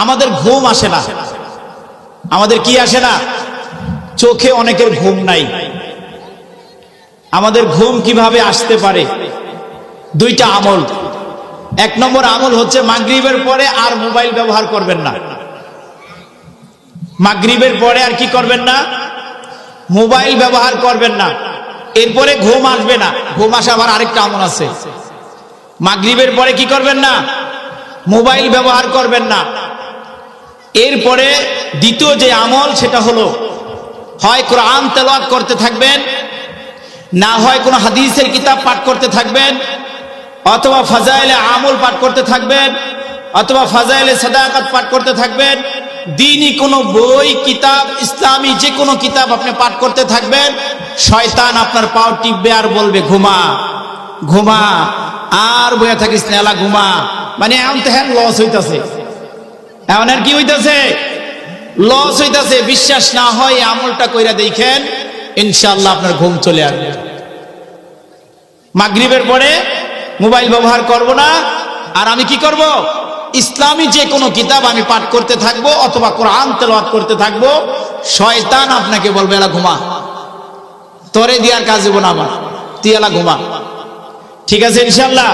আমাদের ঘুম আসে না। আমাদের কি আসে না? চোখে অনেকের ঘুম নাই। আমাদের ঘুম কিভাবে আসতে পারে? দুইটা আমল। এক নম্বর আমল হচ্ছে মাগরিবের পরে আর মোবাইল ব্যবহার করবেন না। মাগরিবের পরে আর কি করবেন না? মোবাইল ব্যবহার করবেন না। এরপরে ঘুম আসবে না। ঘুম আসা আবার আরেকটা আমল আছে। মাগরিবের পরে কি করবেন না? মোবাইল ব্যবহার করবেন না। এরপরে দ্বিতীয় যে আমল সেটা হলো হয় কোরআন তেলাওয়াত করতে থাকবেন, না হয় কোনো হাদিসের কিতাব পাঠ করতে থাকবেন, অথবা ফাজাইলে আমল পাঠ করতে থাকবেন, অথবা ফাজাইলে সাদাকাত পাঠ করতে থাকবেন। দ্বীনি কোনো বই, কিতাব, ইসলামী যে কোনো কিতাব আপনি পাঠ করতে থাকবেন। শয়তান আপনার পাও টিপবে আর বলবে ঘুমা ঘুমা, আর বইয়া থাকিস না, এলা ঘুমা। মানে এমন তো হ্যাঁ লস হইতাছে, এমন আর কি হইতাছে? লস হইতাছে। বিশ্বাস না হয় আমলটা কইরা দেখেন, ইনশাআল্লাহ আপনার ঘুম চলে আসবে। মাগরিবের পরে মোবাইল ব্যবহার করব না। আর আমি কি করব? ইসলামী যে কোনো কিতাব আমি পাঠ করতে থাকবো, অথবা কোরআন তেলাওয়াত করতে থাকবো। শয়তান আপনাকে বলবে এলা ঘুমা, তোরে দিয়ার কাজ দেব না আমার, তুই এলা ঘুমা। ঠিক আছে ইনশাআল্লাহ?